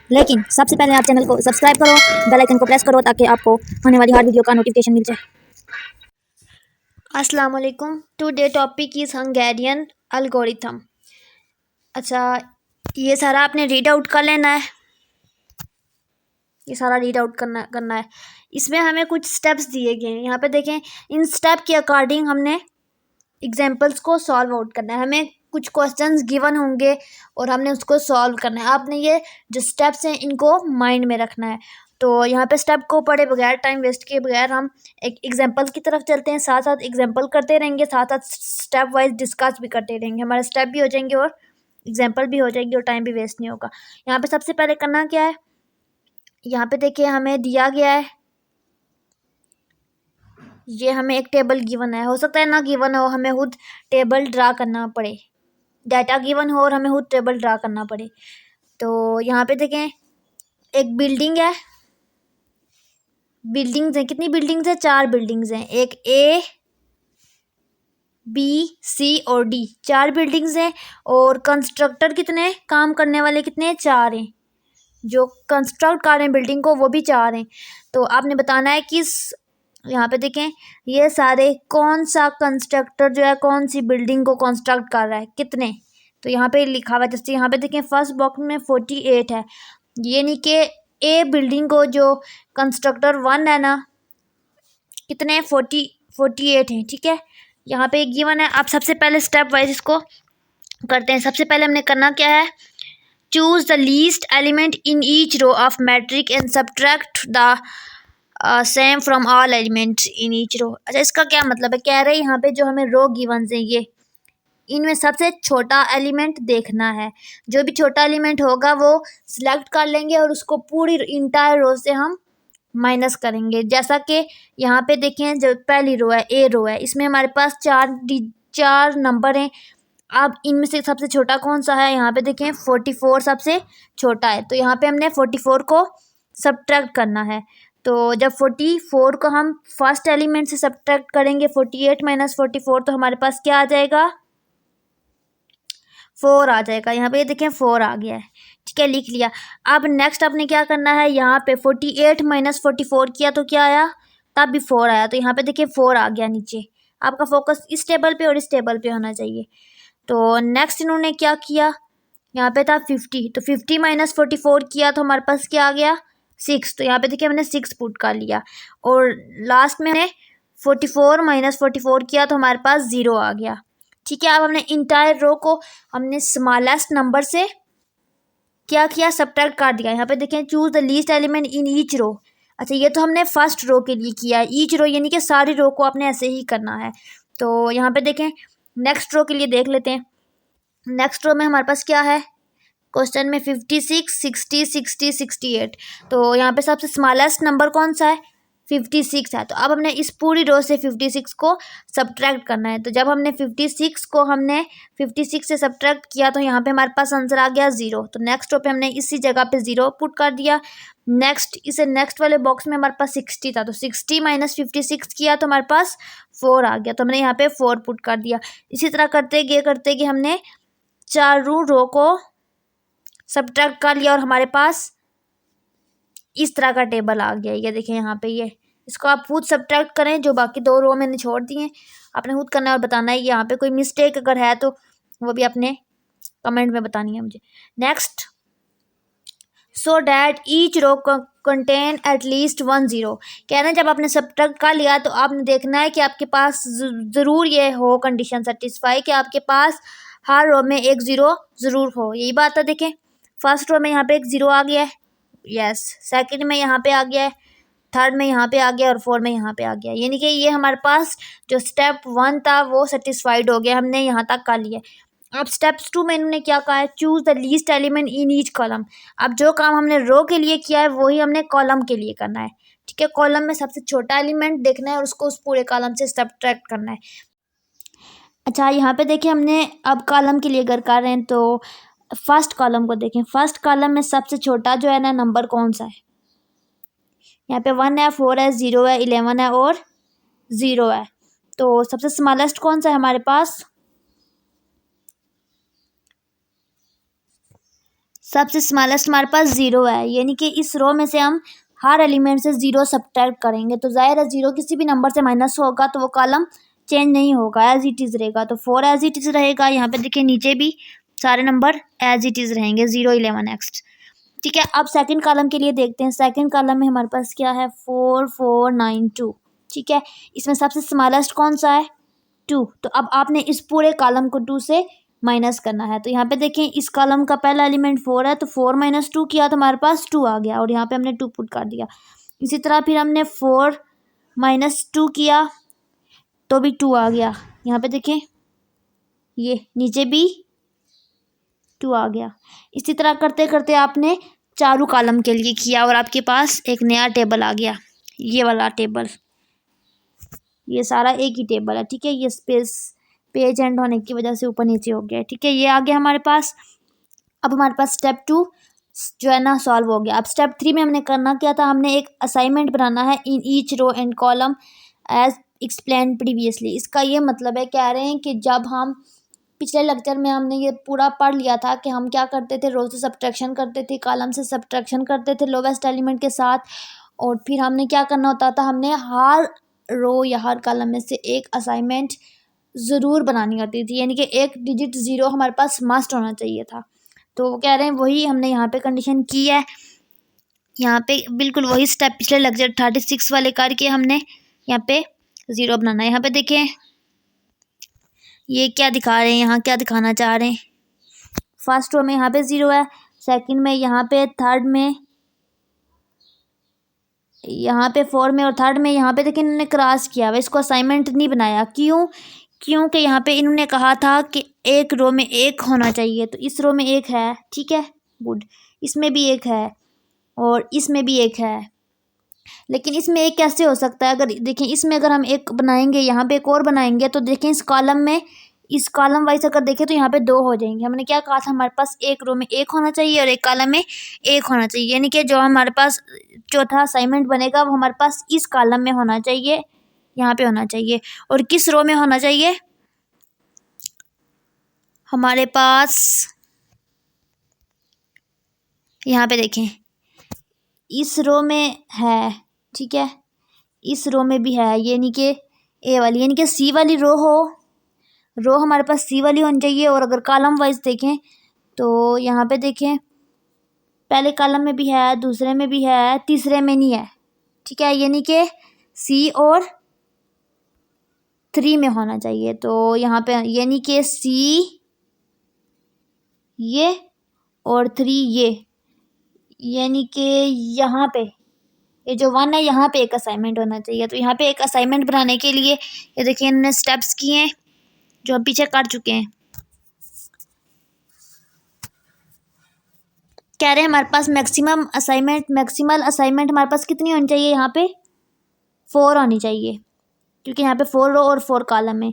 लेकिन सबसे पहले आप चैनल को सब्सक्राइब करो, बेल आइकन को प्रेस करो ताकि आपको आने वाली हर वीडियो का नोटिफिकेशन मिल जाए। अस्सलाम वालेकुम। Today topic is Hungarian algorithm. अच्छा, ये सारा आपने रीड आउट कर लेना है, ये सारा रीड आउट करना है। इसमें हमें कुछ स्टेप्स दिए गए हैं, यहाँ पे देखें। इन स्टेप के अकॉर्डिंग हमने एग्जाम्पल्स को सॉल्व आउट करना है। हमें कुछ क्वेश्चंस गिवन होंगे और हमने उसको सॉल्व करना है। आपने ये जो स्टेप्स हैं इनको माइंड में रखना है। तो यहाँ पे स्टेप को पढ़े बगैर, टाइम वेस्ट किए बगैर हम एक एग्जाम्पल की तरफ चलते हैं। साथ साथ एग्जाम्पल करते रहेंगे, साथ साथ स्टेप वाइज डिस्कस भी करते रहेंगे। हमारे स्टेप भी हो जाएंगे और एग्जाम्पल भी हो जाएंगे और टाइम भी वेस्ट नहीं होगा। यहाँ पे सबसे पहले करना क्या है, यहाँ पे देखिए हमें दिया गया है, ये हमें एक टेबल गिवन है। हो सकता है ना गिवन हो, हमें खुद टेबल ड्रा करना पड़े। डाटा गिवन हो और हमें खुद टेबल ड्रा करना पड़े। तो यहाँ पे देखें, एक बिल्डिंग है, बिल्डिंग्स हैं। कितनी बिल्डिंग्स हैं? 4 बिल्डिंग्स हैं। एक ए, बी, सी और डी, 4 बिल्डिंग्स हैं। और कंस्ट्रक्टर कितने, काम करने वाले कितने? 4 हैं। जो कंस्ट्रक्ट कर रहे हैं बिल्डिंग को वो भी 4 हैं। तो आपने बताना है कि यहाँ पे देखें, ये सारे कौन सा कंस्ट्रक्टर जो है कौन सी बिल्डिंग को कंस्ट्रक्ट कर रहा है, कितने। तो यहाँ पे लिखा हुआ है, जैसे यहाँ पे देखें फर्स्ट बॉक्स में 48 है। ये नहीं कि ए बिल्डिंग को जो कंस्ट्रक्टर 1 है ना, कितने? 48 हैं। ठीक है, यहाँ पे गिवन है। आप सबसे पहले स्टेप वाइज इसको करते हैं। सबसे पहले हमने करना क्या है, choose the least element in each row of matrix and subtract the same from all elements in each row. अच्छा, इसका क्या मतलब है? कह रहे हैं यहाँ पे जो हमें रो गिवन है, ये इनमें सबसे छोटा एलिमेंट देखना है। जो भी छोटा एलिमेंट होगा वो सिलेक्ट कर लेंगे और उसको पूरी इंटायर रो से हम माइनस करेंगे। जैसा कि यहाँ पे देखें, जो पहली रो है, ए रो है, इसमें हमारे पास 4 नंबर हैं। अब इनमें से सबसे छोटा कौन सा है? यहाँ पे देखें 44 सबसे छोटा है। तो यहाँ पे हमने 44 को सब्ट्रैक्ट करना है। तो जब 44 को हम फर्स्ट एलिमेंट से सब्ट्रैक्ट करेंगे, 48 माइनस 44, तो हमारे पास क्या आ जाएगा? 4 आ जाएगा। यहाँ पे देखें 4 आ गया है। ठीक है, लिख लिया। अब नेक्स्ट आपने क्या करना है, यहाँ पे 48 माइनस 44 किया तो क्या आया? तब भी 4 आया। तो यहाँ पे देखिए 4 आ गया नीचे। आपका फोकस इस टेबल पे और इस टेबल पे होना चाहिए। तो नेक्स्ट इन्होंने क्या किया, यहाँ पे था 50, तो 50 माइनस 44 किया तो हमारे पास क्या आ गया? 6। तो यहाँ पे देखिए हमने 6 पुट कर लिया। और लास्ट में हमने 44 माइनस 44 किया तो हमारे पास 0 आ गया। ठीक है, अब हमने इंटायर रो को हमने स्मॉलेस्ट नंबर से क्या किया? सब्ट्रैक्ट कर दिया। यहाँ पे देखें, choose the least element in each row. अच्छा, ये तो हमने फर्स्ट रो के लिए किया है। ईच रो यानी कि सारी रो को आपने ऐसे ही करना है। तो यहाँ पे देखें, नेक्स्ट रो के लिए देख लेते हैं। नेक्स्ट रो में हमारे पास क्या है क्वेश्चन में? 56, 60, 60, 68। तो यहाँ पे सबसे स्मॉलेस्ट नंबर कौन सा है? 56 है। तो अब हमने इस पूरी रो से 56 को सब्ट्रैक्ट करना है। तो जब हमने 56 से सब्ट्रैक्ट किया तो यहाँ पे हमारे पास आंसर आ गया 0। तो नेक्स्ट रो पे हमने इसी जगह पे 0 पुट कर दिया। नेक्स्ट, इसे नेक्स्ट वाले बॉक्स में हमारे पास 60 था, तो 60 माइनस 56 किया तो हमारे पास 4 आ गया। तो हमने यहाँ पे 4 पुट कर दिया। इसी तरह करते गए हमने 4 रो को सब्ट्रैक्ट कर लिया और हमारे पास इस तरह का टेबल आ गया। ये देखें यहाँ पे, ये इसको आप खुद सब्ट्रैक्ट करें। जो बाकी 2 रो मैंने छोड़ दिए आपने खुद करना है और बताना है। यहाँ पे कोई मिस्टेक अगर है तो वो भी आपने कमेंट में बतानी है मुझे। Next, so that each row contain at least 1 0। कहना है जब आपने सब्ट्रैक्ट कर लिया तो आपने देखना है कि आपके पास ज़रूर ये हो कंडीशन सेटिस्फाई कि आपके पास हर रो में एक 0 ज़रूर हो। यही बात है। देखें, फर्स्ट रो में यहाँ पे एक 0 आ गया है, यस। सेकंड में यहाँ पे आ गया है, थर्ड में यहाँ पे आ गया और 4 में यहाँ पे आ गया। यानी कि ये हमारे पास जो स्टेप 1 था वो सेटिस्फाइड हो गया, हमने यहाँ तक कर लिया। अब स्टेप्स 2 में इन्होंने क्या कहा है, choose the least element in each column. अब जो काम हमने रो के लिए किया है वही हमने कॉलम के लिए करना है। ठीक है, कॉलम में सबसे छोटा एलिमेंट देखना है और उसको उस पूरे कॉलम से सब्ट्रैक्ट करना है। अच्छा, यहाँ पे देखिए हमने अब कॉलम के लिए अगर कर रहे हैं तो फर्स्ट कॉलम को देखें। फर्स्ट कॉलम में सबसे छोटा जो है ना नंबर कौन सा है? यहाँ पे 1 है, 4 है, 0 है, 11 है और 0 है। तो सबसे स्मॉलेस्ट कौन सा है हमारे पास? सबसे स्मॉलेस्ट हमारे पास 0 है, यानी कि इस रो में से हम हर एलिमेंट से 0 सब्ट्रैक्ट करेंगे। तो ज़ाहिर है 0 किसी भी नंबर से माइनस होगा तो वो कॉलम चेंज नहीं होगा, एज इट इज़ रहेगा। तो 4 एज इट इज़ रहेगा। यहाँ पे देखिए नीचे भी सारे नंबर एज इट इज़ रहेंगे, 0 11 नेक्स्ट। ठीक है, अब सेकंड कॉलम के लिए देखते हैं। सेकंड कॉलम में हमारे पास क्या है, 4 4 9 2। ठीक है, इसमें सबसे स्मॉलेस्ट कौन सा है, 2। तो अब आपने इस पूरे कॉलम को 2 से माइनस करना है। तो यहाँ पे देखें इस कॉलम का पहला एलिमेंट 4 है, तो 4 माइनस 2 किया तो हमारे पास 2 आ गया, और यहाँ पे हमने 2 पुट कर दिया। इसी तरह फिर हमने 4 माइनस 2 किया तो भी 2 आ गया। यहाँ पे देखें ये नीचे भी 2 आ गया। इसी तरह करते करते आपने चारों कॉलम के लिए किया और आपके पास एक नया टेबल आ गया, ये वाला टेबल। ये सारा एक ही टेबल है। ठीक है, ये स्पेस पेज एंड होने की वजह से ऊपर नीचे हो गया। ठीक है, ये आ गया हमारे पास। अब हमारे पास स्टेप 2 जो है ना सॉल्व हो गया। अब स्टेप 3 में हमने करना क्या था, हमने एक असाइनमेंट बनाना है in each row and column as explain previously. इसका ये मतलब है, कह रहे हैं कि जब हम पिछले लेक्चर में हमने ये पूरा पढ़ लिया था कि हम क्या करते थे, रो से सब्ट्रैक्शन करते थे, कॉलम से सब्ट्रैक्शन करते थे लोवेस्ट एलिमेंट के साथ, और फिर हमने क्या करना होता था, हमने हर रो या हर कॉलम में से एक असाइनमेंट ज़रूर बनानी होती थी, यानी कि एक डिजिट 0 हमारे पास मस्ट होना चाहिए था। तो वो कह रहे हैं वही हमने यहाँ पे कंडीशन की है। यहाँ पे बिल्कुल वही स्टेप पिछले लेक्चर 36 वाले करके हमने यहाँ पे 0 बनाना है। यहाँ पे देखें ये क्या दिखा रहे हैं, यहाँ क्या दिखाना चाह रहे हैं। फर्स्ट रो में यहाँ पे 0 है, सेकंड में यहाँ पे, थर्ड में यहाँ पे, 4 में, और थर्ड में यहाँ पे देखिए इन्होंने क्रॉस किया हुआ, इसको असाइनमेंट नहीं बनाया। क्यों? क्योंकि यहाँ पे इन्होंने कहा था कि एक रो में एक होना चाहिए, तो इस रो में एक है। ठीक है, गुड। इसमें भी एक है और इसमें भी एक है, लेकिन इसमें एक कैसे हो सकता है? अगर देखें इसमें अगर हम एक बनाएंगे, यहाँ पे एक और बनाएंगे, तो देखें इस कॉलम में, इस कॉलम वाइज अगर देखें तो यहाँ पे 2 हो जाएंगे। हमने क्या कहा था, हमारे पास एक रो में एक होना चाहिए और एक कॉलम में एक होना चाहिए, यानी कि जो हमारे पास चौथा असाइनमेंट बनेगा वो हमारे पास इस कॉलम में होना चाहिए, यहाँ पे होना चाहिए। और किस रो में होना चाहिए? हमारे पास यहाँ पे देखें इस रो में है। ठीक है, इस रो में भी है, यानी कि ए वाली, यानी कि सी वाली रो हमारे पास सी वाली होनी चाहिए। और अगर कॉलम वाइज देखें तो यहाँ पे देखें पहले कॉलम में भी है, दूसरे में भी है, तीसरे में नहीं है। ठीक है, यानी कि सी और 3 में होना चाहिए। तो यहाँ पे यानी कि सी ये और 3 ये, यानी कि यहाँ पे ये जो 1 है यहाँ पे एक असाइनमेंट होना चाहिए। तो यहाँ पे एक असाइनमेंट बनाने के लिए ये देखिए इन्होंने स्टेप्स किए हैं जो हम पीछे कर चुके हैं। कह रहे हैं हमारे पास मैक्सिमल असाइनमेंट हमारे पास कितनी होनी चाहिए, यहाँ पे 4 होनी चाहिए, क्योंकि यहाँ पे 4 रो और 4 कॉलम है,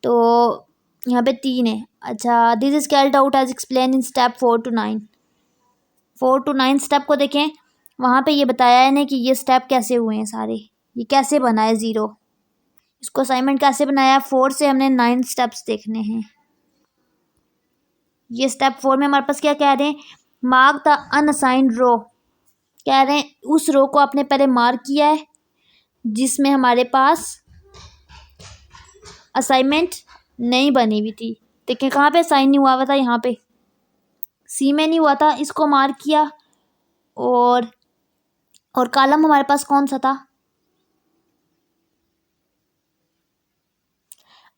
तो यहाँ पे 3 है। अच्छा, this is carried out as explain in step 4 to 9। 4 to 9 step को देखें, वहाँ पे ये बताया है ना कि ये स्टेप कैसे हुए हैं सारे, ये कैसे बना है 0, इसको असाइनमेंट कैसे बनाया। 4 से हमने 9 स्टेप्स देखने हैं। ये स्टेप 4 में हमारे पास क्या कह रहे हैं, मार्क द अनअसाइंड रो। कह रहे हैं उस रो को आपने पहले मार्क किया है जिसमें हमारे पास असाइनमेंट नहीं बनी हुई थी। देखिए कहाँ पे साइन नहीं हुआ था, यहाँ पे सी में नहीं हुआ था, इसको मार्क किया। और कॉलम हमारे पास कौन सा था?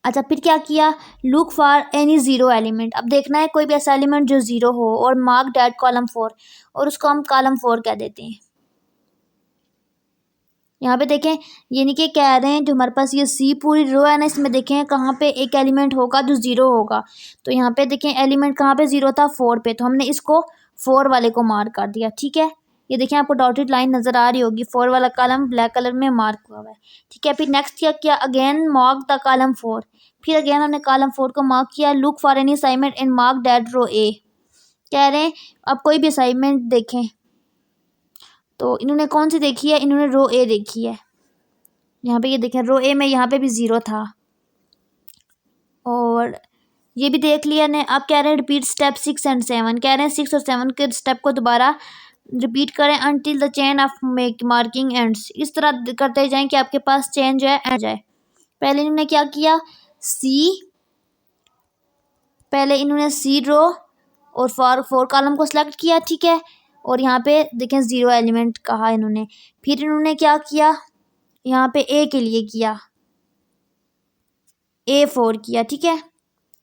अच्छा, फिर क्या किया, लुक फॉर एनी 0 एलिमेंट। अब देखना है कोई भी ऐसा एलिमेंट जो 0 हो और मार्क दैट कॉलम 4, और उसको हम कॉलम 4 कह देते हैं। यहाँ पे देखें यानी कि कह रहे हैं जो हमारे पास ये सी पूरी रो है ना, इसमें देखें कहाँ पे एक एलिमेंट होगा जो 0 होगा। तो यहाँ पे देखें एलिमेंट कहाँ पे 0 था, 4 पे, तो हमने इसको 4 वाले को मार्क कर दिया। ठीक है, ये देखें आपको डॉटेड लाइन नज़र आ रही होगी, 4 वाला कॉलम ब्लैक कलर में मार्क हुआ है। ठीक है, फिर नेक्स्ट क्या किया, अगेन मार्क द कॉलम 4। फिर अगेन हमने कॉलम 4 को मार्क किया, look for any assignment and mark that row a. कह रहे हैं अब कोई भी असाइनमेंट देखें, तो इन्होंने कौन सी देखी है, इन्होंने रो ए देखी है। यहाँ पे ये देखें रो ए में यहाँ पे भी 0 था, और ये भी देख लिया ने। अब कह रहे हैं रिपीट स्टेप 6 एंड 7, कह रहे हैं 6 और 7 के स्टेप को दोबारा रिपीट करें until the chain of marking ends. इस तरह करते जाएं कि आपके पास चेन जो है एंड जाए। पहले इन्होंने क्या किया, पहले इन्होंने सी रो और फोर कॉलम को सिलेक्ट किया, ठीक है, और यहाँ पे देखें 0 एलिमेंट कहा इन्होंने। फिर इन्होंने क्या किया, यहाँ पे ए के लिए किया, A4 किया, ठीक है,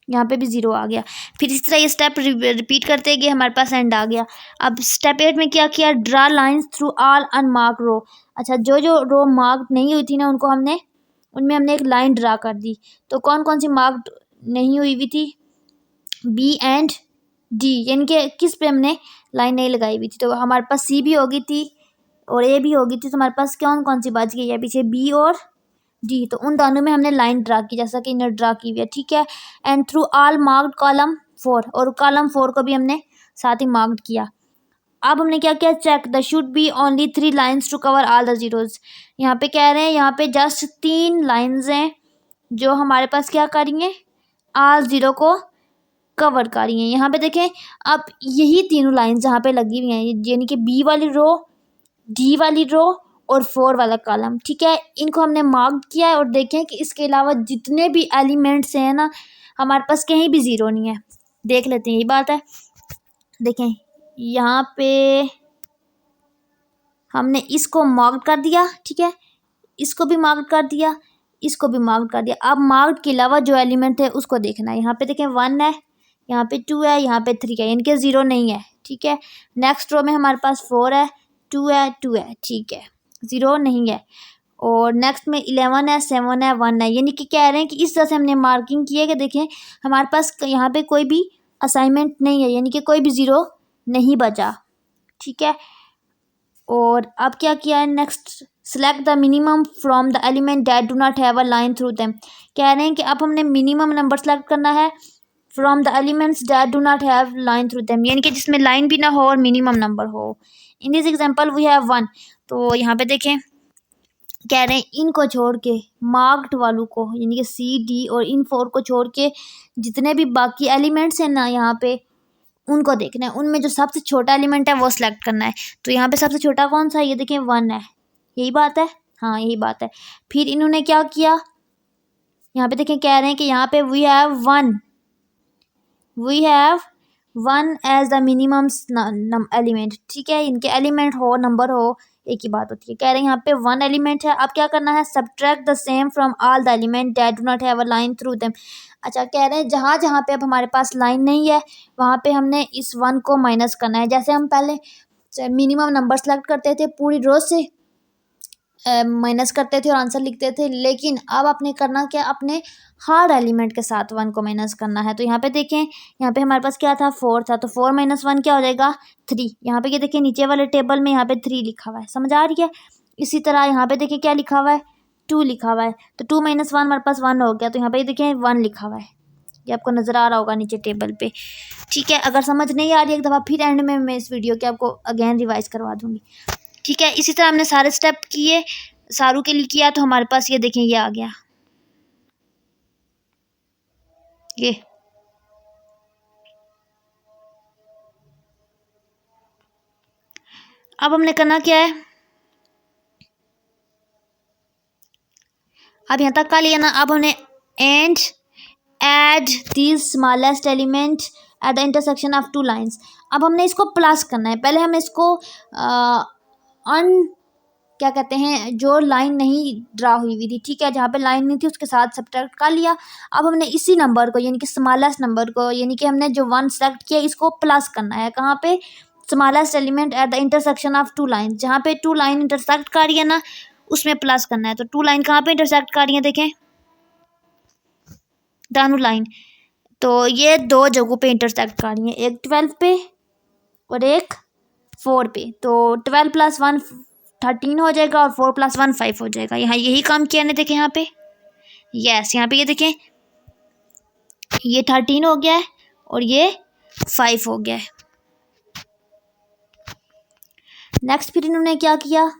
यहाँ पे भी 0 आ गया। फिर इस तरह ये स्टेप रिपीट करते गए, हमारे पास एंड आ गया। अब स्टेप 8 में क्या किया, draw lines through all unmark row. अच्छा, जो जो रो मार्क नहीं हुई थी ना उनको हमने, उनमें हमने एक लाइन ड्रा कर दी। तो कौन कौन सी मार्क नहीं हुई थी, बी एंड डी, यानी कि किस पे हमने लाइन नहीं लगाई हुई थी। तो हमारे पास सी भी होगी थी और ए भी होगी थी, तो हमारे पास कौन कौन सी बच गई है पीछे, बी और डी। तो उन दोनों में हमने लाइन ड्रा की, जैसा कि इन्हें ड्रा की हुई है, ठीक है। And through all marked column 4, और कॉलम 4 को भी हमने साथ ही मार्क्ड किया। अब हमने क्या किया, check the should be only 3 lines to cover all the zeros. यहाँ पे कह रहे हैं यहाँ पे जस्ट 3 लाइन्स हैं जो हमारे पास क्या करेंगे, ऑल जीरो को कवर कर रही हैं। यहाँ पे देखें, अब यही तीनों लाइन्स यहाँ पे लगी हुई हैं, यानी कि बी वाली रो, डी वाली रो और 4 वाला कॉलम, ठीक है। इनको हमने मार्क किया है और देखें कि इसके अलावा जितने भी एलिमेंट्स हैं ना, हमारे पास कहीं भी 0 नहीं है। देख लेते हैं, यही बात है। देखें यहाँ पे हमने इसको मार्क कर दिया, ठीक है, इसको भी मार्क कर दिया, इसको भी मार्क कर दिया। अब मार्क के अलावा जो एलिमेंट है उसको देखना है। यहाँ पे देखें 1 है, यहाँ पे 2 है, यहाँ पे 3 है, इनके 0 नहीं है, ठीक है। नेक्स्ट रो में हमारे पास 4 है, 2 है, 2 है, ठीक है, 0 नहीं है। और नेक्स्ट में 11 है, 7 है, 1 है, यानी कि कह रहे हैं कि इस तरह से हमने मार्किंग की है कि देखें हमारे पास यहाँ पे कोई भी असाइनमेंट नहीं है, यानी कि कोई भी 0 नहीं बचा, ठीक है। और अब क्या किया है, next select the minimum from the element that do not have a line through them. कह रहे हैं कि अब हमने मिनिमम नंबर सेलेक्ट करना है from the elements that do not have line through them, यानी कि जिसमें लाइन भी ना हो और मिनिमम नंबर हो। In this example we have 1। तो यहाँ पे देखें, कह रहे हैं इनको छोड़ के मार्क्ड वालों को, यानी कि सी डी और इन 4 को छोड़ के जितने भी बाकी एलिमेंट्स हैं ना यहाँ पे, उनको देखना है। उनमें जो सबसे छोटा एलिमेंट है वो सिलेक्ट करना है। तो यहाँ पे सबसे छोटा कौन सा है, ये देखें 1 है, यही बात है, हाँ यही बात है। फिर इन्होंने क्या किया, यहाँ पे देखें, कह रहे हैं कि यहाँ पे we have one as the minimum element, ठीक है। इनके एलिमेंट हो नंबर हो एक ही बात होती है। कह रहे हैं यहाँ पे 1 एलिमेंट है। अब क्या करना है, subtract the same from all the element that do not have a line through them. अच्छा, कह रहे हैं जहाँ जहाँ पे अब हमारे पास लाइन नहीं है वहाँ पे हमने इस 1 को माइनस करना है। जैसे हम पहले मिनिमम नंबर सेलेक्ट करते थे, पूरी रो से माइनस करते थे और आंसर लिखते थे, लेकिन अब आपने करना क्या, अपने हर एलिमेंट के साथ 1 को माइनस करना है। तो यहाँ पे देखें, यहाँ पे हमारे पास क्या था, 4 था, तो 4 - 1 क्या हो जाएगा, 3। यहाँ पे ये देखें नीचे वाले टेबल में यहाँ पे 3 लिखा हुआ है, समझ आ रही है। इसी तरह यहाँ पे देखें क्या लिखा हुआ है, 2 लिखा हुआ है, तो 2 - 1 हमारे पास 1 हो गया। तो यहाँ पे देखें 1 लिखा हुआ है, ये आपको नज़र आ रहा होगा नीचे टेबल पे, ठीक है। अगर समझ नहीं आ रही एक दफ़ा फिर एंड में मैं इस वीडियो के आपको अगेन रिवाइज करवा दूँगी, ठीक है। इसी तरह हमने सारे स्टेप किए, सारू के लिए किया, तो हमारे पास ये देखें ये आ गया, ये अब हमने करना क्या है, अब यहाँ तक का लिया ना। अब हमने and add this smallest element at the intersection of 2 lines. अब हमने इसको प्लस करना है। पहले हम इसको क्या कहते हैं, जो लाइन नहीं ड्रा हुई थी, ठीक है, जहाँ पे लाइन नहीं थी उसके साथ सब्ट्रैक्ट कर लिया। अब हमने इसी नंबर को, यानी कि स्मॉलेस्ट नंबर को, यानी कि हमने जो 1 सेलेक्ट किया इसको प्लस करना है। कहाँ पे, smallest element at the intersection of 2 line, जहाँ पे 2 लाइन इंटरसेक्ट कर रही है ना उसमें प्लस करना है। तो 2 लाइन कहाँ पे इंटरसेक्ट कर रही है, देखें दोनों लाइन, तो ये 2 जगहों पे इंटरसेक्ट कर रही है, एक 12 पे और एक 4 पे। तो 12 + 1 13 हो जाएगा और 4 + 1 5 हो जाएगा। यहाँ यही काम किया ने, देखें यहाँ पे, यस, यहाँ पे ये देखें ये 13 हो गया है और ये 5 हो गया है। नेक्स्ट फिर इन्होंने क्या किया,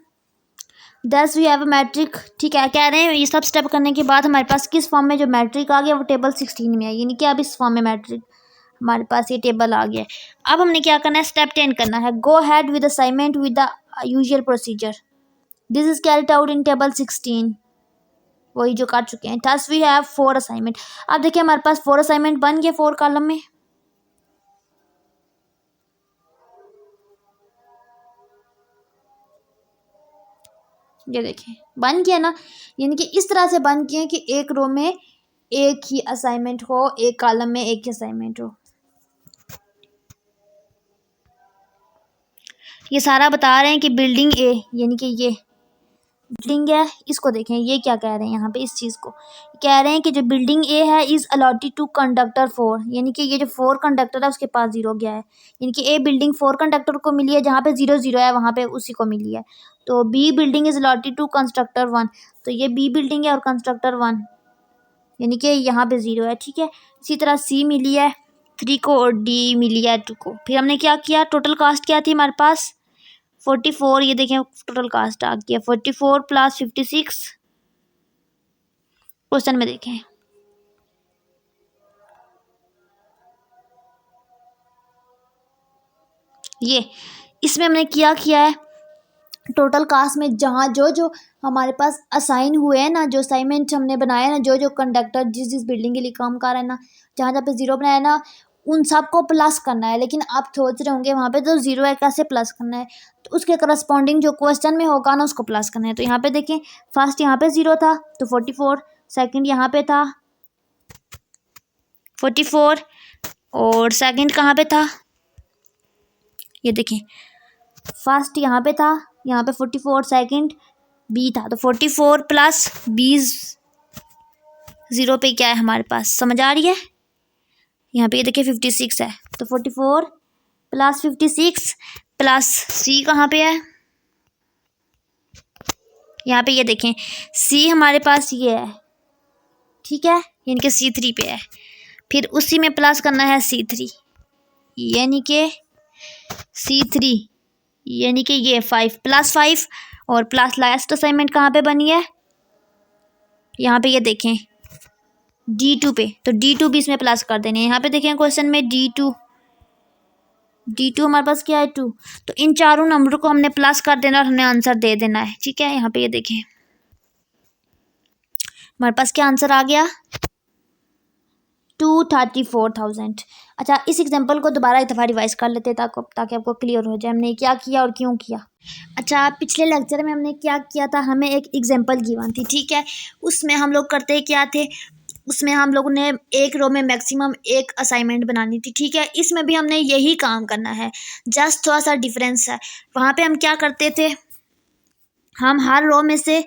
दस वी हैव अ मैट्रिक, ठीक है। कह रहे हैं ये सब स्टेप करने के बाद हमारे पास किस फॉर्म में जो मैट्रिक आ गया वो टेबल 16 में है, यानी कि अब इस फॉर्म में मैट्रिक हमारे पास ये टेबल आ गया है। अब हमने क्या करना है, स्टेप 10 करना है। Go ahead with assignment with the usual procedure, this is carried out in table 16, वही जो कर चुके हैं। Thus we have 4 assignment. अब देखिए हमारे पास 4 असाइनमेंट बन गए 4 कॉलम में। ये देखिए बन गया ना, यानी कि इस तरह से बन गया कि एक रो में एक ही असाइनमेंट हो, एक कॉलम में एक ही असाइनमेंट हो। ये सारा बता रहे हैं कि बिल्डिंग ए, यानी कि ये बिल्डिंग है, इसको देखें ये क्या कह रहे हैं यहाँ पे, इस चीज़ को कह रहे हैं कि जो बिल्डिंग ए है इज़ अलॉटेड टू कंडक्टर 4, यानी कि ये जो 4 कंडक्टर है उसके पास 0 गया है, यानी कि ए बिल्डिंग 4 कंडक्टर को मिली है, जहाँ पे 0 0 है वहाँ पे उसी को मिली है। तो B building is allotted to constructor 1, तो ये बी बिल्डिंग है और कंस्ट्रक्टर 1, यानी कि यहाँ पे 0 है, ठीक है। इसी तरह सी मिली है 3 को और डी मिली है 2 को। फिर हमने क्या किया, टोटल कास्ट क्या थी हमारे पास 44, ये देखें टोटल कास्ट आ गया 44 प्लस 56। क्वेश्चन में देखें ये, इसमें हमने क्या किया है, टोटल कास्ट में जहाँ जो जो हमारे पास असाइन हुए हैं ना, जो असाइनमेंट हमने बनाया ना, जो जो कंडक्टर जिस जिस बिल्डिंग के लिए काम कर रहे हैं ना, जहाँ जहाँ पे 0 बनाया ना उन सबको प्लस करना है। लेकिन आप सोच रहे होंगे वहाँ पे तो 0 है कैसे प्लस करना है, तो उसके करस्पॉन्डिंग जो क्वेश्चन में होगा ना उसको प्लस करना है। तो यहाँ पे देखें फर्स्ट यहाँ पे 0 था तो 44, सेकंड यहाँ पे था 44 और सेकंड कहाँ पे था, ये देखें फर्स्ट यहाँ पे था, यहाँ पे 44, सेकंड बी था, तो 44 प्लस 20 0 पे क्या है हमारे पास, समझ आ रही है। यहाँ पे ये देखिए 56 है, तो 44 प्लस 56 प्लस सी कहाँ पे है, यहाँ पे ये देखें सी हमारे पास ये है, ठीक है, यानी कि C3 पे है। फिर उसी में प्लस करना है C3, यानी कि C3 यानी कि ये 5 प्लस 5 और प्लस लास्ट असाइनमेंट कहाँ पे बनी है, यहाँ पे ये देखें D2 पे, तो D2 भी इसमें प्लस कर देने हैं। यहाँ पे देखें क्वेश्चन में D2 हमारे पास क्या है 2, तो इन चारों नंबरों को हमने प्लस कर देना और हमने आंसर दे देना है, ठीक है। यहाँ पे ये देखें हमारे पास क्या आंसर आ गया 234,000। अच्छा इस एग्जांपल को दोबारा एक दफ़ा रिवाइज कर लेते हैं ताकि आपको क्लियर हो जाए हमने क्या किया और क्यों किया। अच्छा पिछले लेक्चर में हमने क्या किया था, हमें एक एग्जांपल गिवन थी, ठीक है। उसमें हम लोग करते क्या थे, उसमें हम लोगों ने एक रो में मैक्सिमम एक असाइनमेंट बनानी थी, ठीक है। इसमें भी हमने यही काम करना है, जस्ट थोड़ा सा डिफरेंस है। वहाँ पे हम क्या करते थे, हम हर रो में से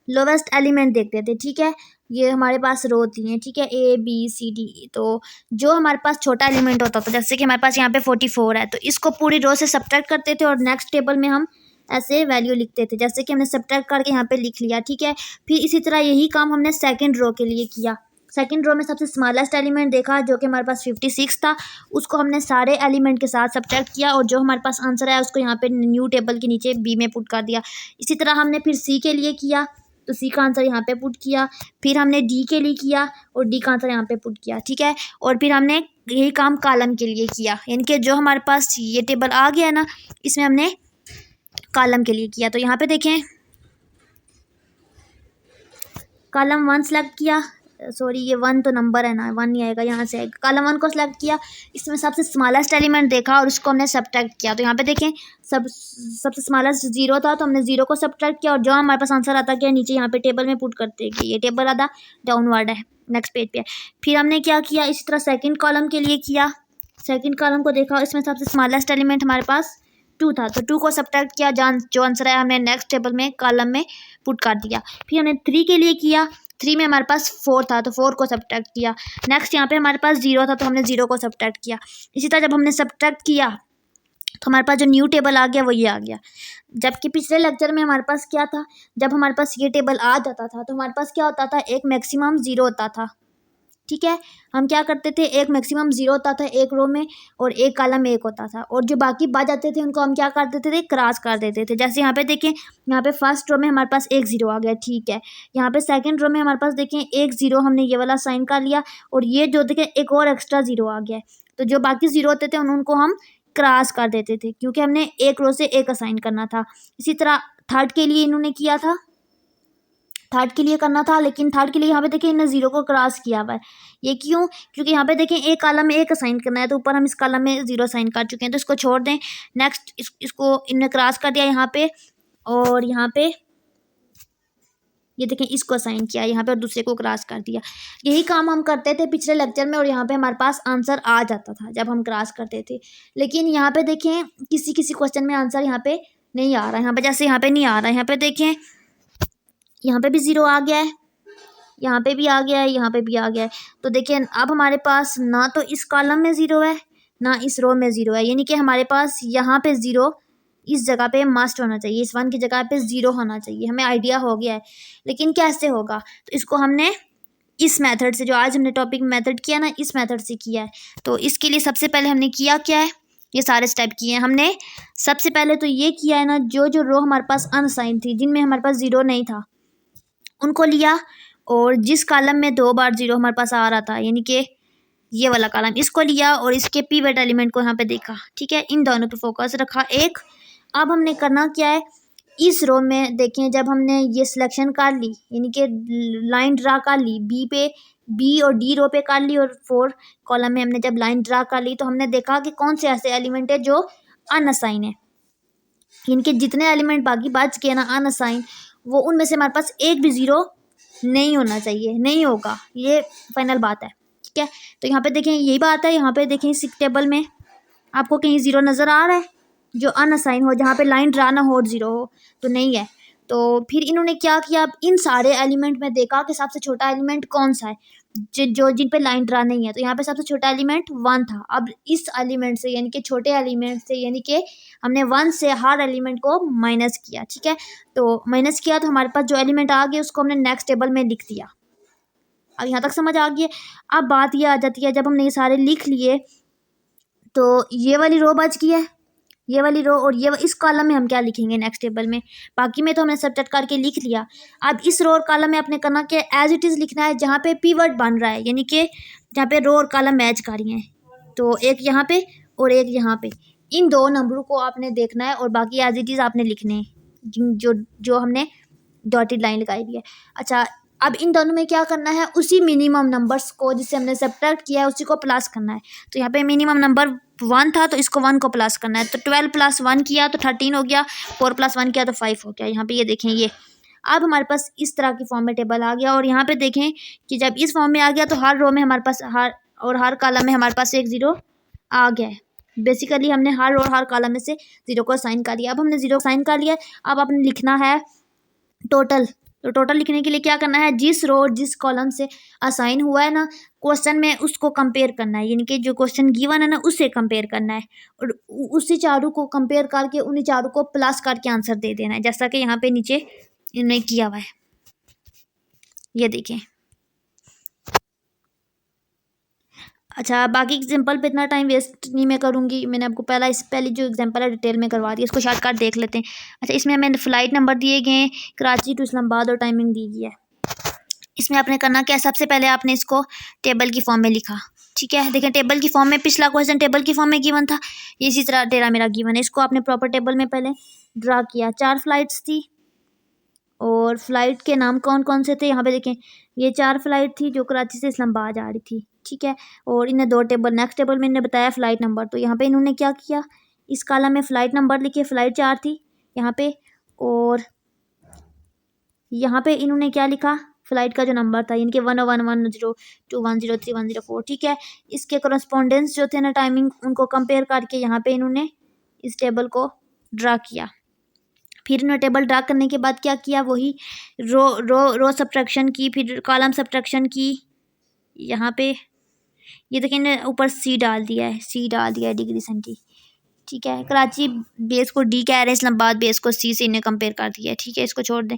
लोवेस्ट एलिमेंट देखते थे, ठीक है। ये हमारे पास रो होती हैं, ठीक है, ABCD। तो जो हमारे पास छोटा एलिमेंट होता था, जैसे कि हमारे पास यहाँ पे 44 है, तो इसको पूरी रो से सब्ट्रैक्ट करते थे और नेक्स्ट टेबल में हम ऐसे वैल्यू लिखते थे, जैसे कि हमने सब्ट्रैक्ट करके यहाँ पे लिख लिया, ठीक है। फिर इसी तरह यही काम हमने सेकेंड रो के लिए किया। सेकेंड रो में सबसे स्मॉलेस्ट एलिमेंट देखा जो कि हमारे पास 56 था, उसको हमने सारे एलिमेंट के साथ सब्ट्रैक्ट किया और जो हमारे पास आंसर आया उसको यहाँ पे न्यू टेबल के नीचे B में पुट कर दिया। इसी तरह हमने फिर C के लिए किया, तो C का आंसर यहाँ पे पुट किया। फिर हमने D के लिए किया और D का आंसर यहाँ पे पुट किया, ठीक है। और फिर हमने यही काम कॉलम के लिए किया, यानी कि जो हमारे पास ये टेबल आ गया ना इसमें हमने कॉलम के लिए किया। तो यहाँ पे देखें कॉलम 1 सेलेक्ट किया, सॉरी ये 1 तो नंबर है ना, 1 नहीं आएगा, यहाँ से आएगा। कॉलम 1 को सिलेक्ट किया, इसमें सबसे स्मॉलेस्ट एलिमेंट देखा और उसको हमने सब्ट्रैक्ट किया। तो यहाँ पे देखें सबसे स्मॉलेस्ट 0 था, तो हमने 0 को सब्ट्रैक्ट किया और जो हमारे पास आंसर आता गया नीचे यहाँ पे टेबल में पुट करते हैं कि ये टेबल आधा डाउनवर्ड है, नेक्स्ट पेज पे। फिर हमने क्या किया, इसी तरह सेकेंड कॉलम के लिए किया। सेकेंड कॉलम को देखा, इसमें सबसे स्मॉलेस्ट एलिमेंट हमारे पास 2 था, तो 2 को सब्ट्रैक्ट किया, जो आंसर आया हमने नेक्स्ट टेबल में कॉलम में पुट कर दिया। फिर हमने 3 के लिए किया, 3 में हमारे पास 4 था, तो 4 को सब्ट्रैक्ट किया। नेक्स्ट यहाँ पे हमारे पास 0 था, तो हमने 0 को सब्ट्रैक्ट किया। इसी तरह जब हमने सब्ट्रैक्ट किया तो हमारे पास जो न्यू टेबल आ गया वो ये आ गया। जबकि पिछले लेक्चर में हमारे पास क्या था, जब हमारे पास ये टेबल आ जाता था तो हमारे पास क्या होता था, एक मैक्सिमम 0 होता था, ठीक है। हम क्या करते थे, एक मैक्सिमम 0 होता था एक रो में और एक कॉलम में 1 होता था, और जो बाकी बच जाते थे उनको हम क्या कर देते थे, क्रॉस कर देते थे। जैसे यहाँ पे देखें, यहाँ पे फर्स्ट रो में हमारे पास 1 0 आ गया, ठीक है। यहाँ पे सेकंड रो में हमारे पास देखें 1 0, हमने ये वाला साइन कर लिया, और ये जो देखें एक और एक्स्ट्रा 0 आ गया है। तो जो बाकी 0 होते थे उनको हम क्रॉस कर देते थे, क्योंकि हमने एक रो से एक असाइन करना था। इसी तरह थर्ड के लिए इन्होंने किया था, थर्ड के लिए करना था, लेकिन थर्ड के लिए यहाँ पे देखिए इन्होंने 0 को क्रॉस किया हुआ है। ये क्यों? क्योंकि यहाँ पे देखें एक कॉलम में 1 असाइन करना है, तो ऊपर हम इस कॉलम में 0 असाइन कर चुके हैं, तो इसको छोड़ दें। नेक्स्ट इसको इन्होंने क्रॉस कर दिया यहाँ पे, और यहाँ पे ये देखें इसको असाइन किया यहाँ पे और दूसरे को क्रॉस कर दिया। यही काम हम करते थे पिछले लेक्चर में, और यहाँ पे हमारे पास आंसर आ जाता था जब हम क्रॉस करते थे। लेकिन यहाँ पे देखें किसी किसी क्वेश्चन में आंसर यहाँ पे नहीं आ रहा है। यहाँ पे जैसे यहाँ पे नहीं आ रहा है, यहाँ पे देखें यहाँ पे भी 0 आ गया है, यहाँ पे भी आ गया है, यहाँ पे भी आ गया है। तो देखिए अब हमारे पास ना तो इस कॉलम में 0 है, ना इस रो में 0 है, यानी कि हमारे पास यहाँ पे 0 इस जगह पे मस्ट होना चाहिए, इस 1 की जगह पे 0 होना चाहिए। हमें आइडिया हो गया है, लेकिन कैसे होगा? तो इसको हमने इस मेथड से, जो आज हमने टॉपिक मेथड किया ना, इस मेथड से किया है। तो इसके लिए सबसे पहले हमने किया क्या है, ये सारे स्टेप किए हैं हमने। सबसे पहले तो ये किया है ना, जो जो रो हमारे पास अनसाइन थी, जिनमें हमारे पास 0 नहीं था, उनको लिया, और जिस कॉलम में 2 बार 0 हमारे पास आ रहा था, यानी कि ये वाला कॉलम, इसको लिया और इसके पिवट एलिमेंट को यहाँ पे देखा, ठीक है। इन दोनों पे फोकस रखा एक। अब हमने करना क्या है, इस रो में देखें, जब हमने ये सिलेक्शन कर ली, यानी कि लाइन ड्रा कर ली, बी और डी रो पे कर ली, और 4 कॉलम में हमने जब लाइन ड्रा कर ली, तो हमने देखा कि कौन से ऐसे एलिमेंट है जो अनअसाइन है, यानी कि जितने एलिमेंट बाकी बच गए ना अनअसाइन, वो उनमें से हमारे पास एक भी 0 नहीं होना चाहिए, नहीं होगा, ये फाइनल बात है, ठीक है। तो यहाँ पे देखें यही बात है, यहाँ पे देखें इस टेबल में आपको कहीं 0 नज़र आ रहा है जो अनअसाइन हो, जहाँ पे लाइन ड्रा ना हो 0 हो, तो नहीं है। तो फिर इन्होंने क्या किया, अब इन सारे एलिमेंट में देखा कि सबसे छोटा एलिमेंट कौन सा है जो जिन पे लाइन ड्रा नहीं है, तो यहाँ पे सबसे छोटा एलिमेंट 1 था। अब इस एलिमेंट से, यानी कि छोटे एलिमेंट से, यानी कि हमने 1 से हर एलिमेंट को माइनस किया, ठीक है। तो माइनस किया तो हमारे पास जो एलिमेंट आ गया उसको हमने नेक्स्ट टेबल में लिख दिया। अब यहाँ तक समझ आ गई। अब बात ये आ जाती है, जब हमने ये सारे लिख लिए तो ये वाली रो बच गई है, ये वाली रो, और ये इस कॉलम में हम क्या लिखेंगे नेक्स्ट टेबल में, बाकी में तो हमने सब्ट्रैक्ट करके लिख लिया। अब इस रो और कॉलम में अपने करना क्या, एज इट इज़ लिखना है जहाँ पे पिवट बन रहा है, यानी कि जहाँ पे रो और कॉलम मैच कर रही हैं, तो एक यहाँ पे और एक यहाँ पे, इन 2 नंबरों को आपने देखना है, और बाकी एज इट इज़ आपने लिखने हैं जो जो हमने डॉटेड लाइन लगाई हुई है। अच्छा, अब इन दोनों में क्या करना है, उसी मिनिमम नंबर्स को जिससे हमने सब्ट्रैक्ट किया है उसी को प्लस करना है। तो यहाँ पे मिनिमम नंबर 1 था, तो इसको 1 को प्लस करना है, तो 12 + 1 किया तो 13 हो गया, 4 + 1 किया तो 5 हो गया। यहाँ पे ये देखें, ये अब हमारे पास इस तरह की फॉर्म में टेबल आ गया। और यहाँ पे देखें कि जब इस फॉर्म में आ गया तो हर रो में हमारे पास हर कॉलम में हमारे पास एक 0 आ गया है। बेसिकली हमने हर रो और हर कॉलम में से 0 को असाइन कर लिया। अब हमने 0 असाइन कर लिया, अब आपने लिखना है टोटल। तो टोटल लिखने के लिए क्या करना है, जिस रो और जिस कॉलम से असाइन हुआ है ना क्वेश्चन में, उसको कंपेयर करना है, यानी कि जो क्वेश्चन गिवन है ना उससे कंपेयर करना है, और उसी चारों को कंपेयर करके उन्हीं चारों को प्लस करके आंसर दे देना है, जैसा कि यहाँ पे नीचे इन्होंने किया हुआ है, ये देखें। अच्छा, बाकी एग्जांपल पे इतना टाइम वेस्ट नहीं मैं करूँगी, मैंने आपको पहली जो एग्जांपल है डिटेल में करवा दी, इसको शॉर्टकट देख लेते हैं। अच्छा, इसमें हमें फ़्लाइट नंबर दिए गए हैं, कराची टू इस्लामाबाद, और टाइमिंग दी गई है। इसमें आपने करना क्या, सबसे पहले आपने इसको टेबल की फॉर्म में लिखा, ठीक है। देखें टेबल की फॉर्म में, पिछला क्वेश्चन टेबल की फॉर्म में गिवन था, इसी तरह तेरा मेरा गिवन है, इसको आपने प्रॉपर टेबल में पहले ड्रा किया। 4 फ्लाइट्स थी, और फ्लाइट के नाम कौन कौन से थे, यहाँ पे देखें ये 4 फ्लाइट थी जो कराची से इस्लामाबाद आ रही थी, ठीक है। और इन्हें 2 टेबल, नेक्स्ट टेबल में इन्हें बताया फ़्लाइट नंबर, तो यहाँ पे इन्होंने क्या किया, इस कॉलम में फ़्लाइट नंबर लिखे, फ़्लाइट 4 थी यहाँ पे, और यहाँ पे इन्होंने क्या लिखा, फ़्लाइट का जो नंबर था, यानी कि 101, 102, 103, 104, ठीक है। इसके करस्पॉन्डेंस जो थे ना टाइमिंग, उनको कंपेयर करके यहाँ पे इन्होंने इस टेबल को ड्रा किया। फिर इन्होंने टेबल ड्रा करने के बाद क्या किया, वही रो सब्ट्रैक्शन की, फिर कॉलम सब्ट्रैक्शन की। यहाँ पे ये देखिए ऊपर C डाल दिया है, डिग्री सेंटी, ठीक है, कराची बेस को डी कह रहे हैं, इस्लामाबाद बेस को सी से इन्हें कंपेयर कर दिया है। ठीक है, इसको छोड़ दें,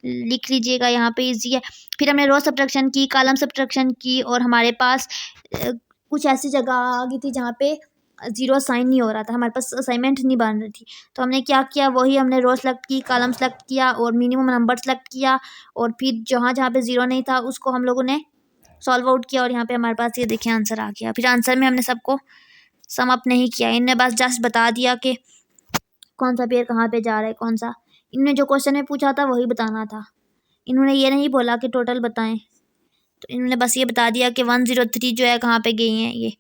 लिख लीजिएगा, यहाँ पे इजी है। फिर हमने रो सब्ट्रैक्शन की, कॉलम सब्ट्रैक्शन की, और हमारे पास कुछ ऐसी जगह आ गई थी जहाँ पे जीरो साइन नहीं हो रहा था, हमारे पास असाइनमेंट नहीं बन रही थी। तो हमने क्या किया, वही हमने रो सेलेक्ट की, कॉलम सेलेक्ट किया और मिनिमम नंबर सेलेक्ट किया, और फिर जहाँ जहाँ पे जीरो नहीं था उसको हम लोगों ने सॉल्व आउट किया, और यहाँ पे हमारे पास ये देखिए आंसर आ गया। फिर आंसर में हमने सबको सम अप नहीं किया, इनने बस जस्ट बता दिया कि कौन सा पेयर कहाँ पे जा रहा है, कौन सा। इनने जो क्वेश्चन में पूछा था वही बताना था, इन्होंने ये नहीं बोला कि टोटल बताएं। तो इन्होंने बस ये बता दिया कि 103 जो है कहाँ पे गई हैं ये।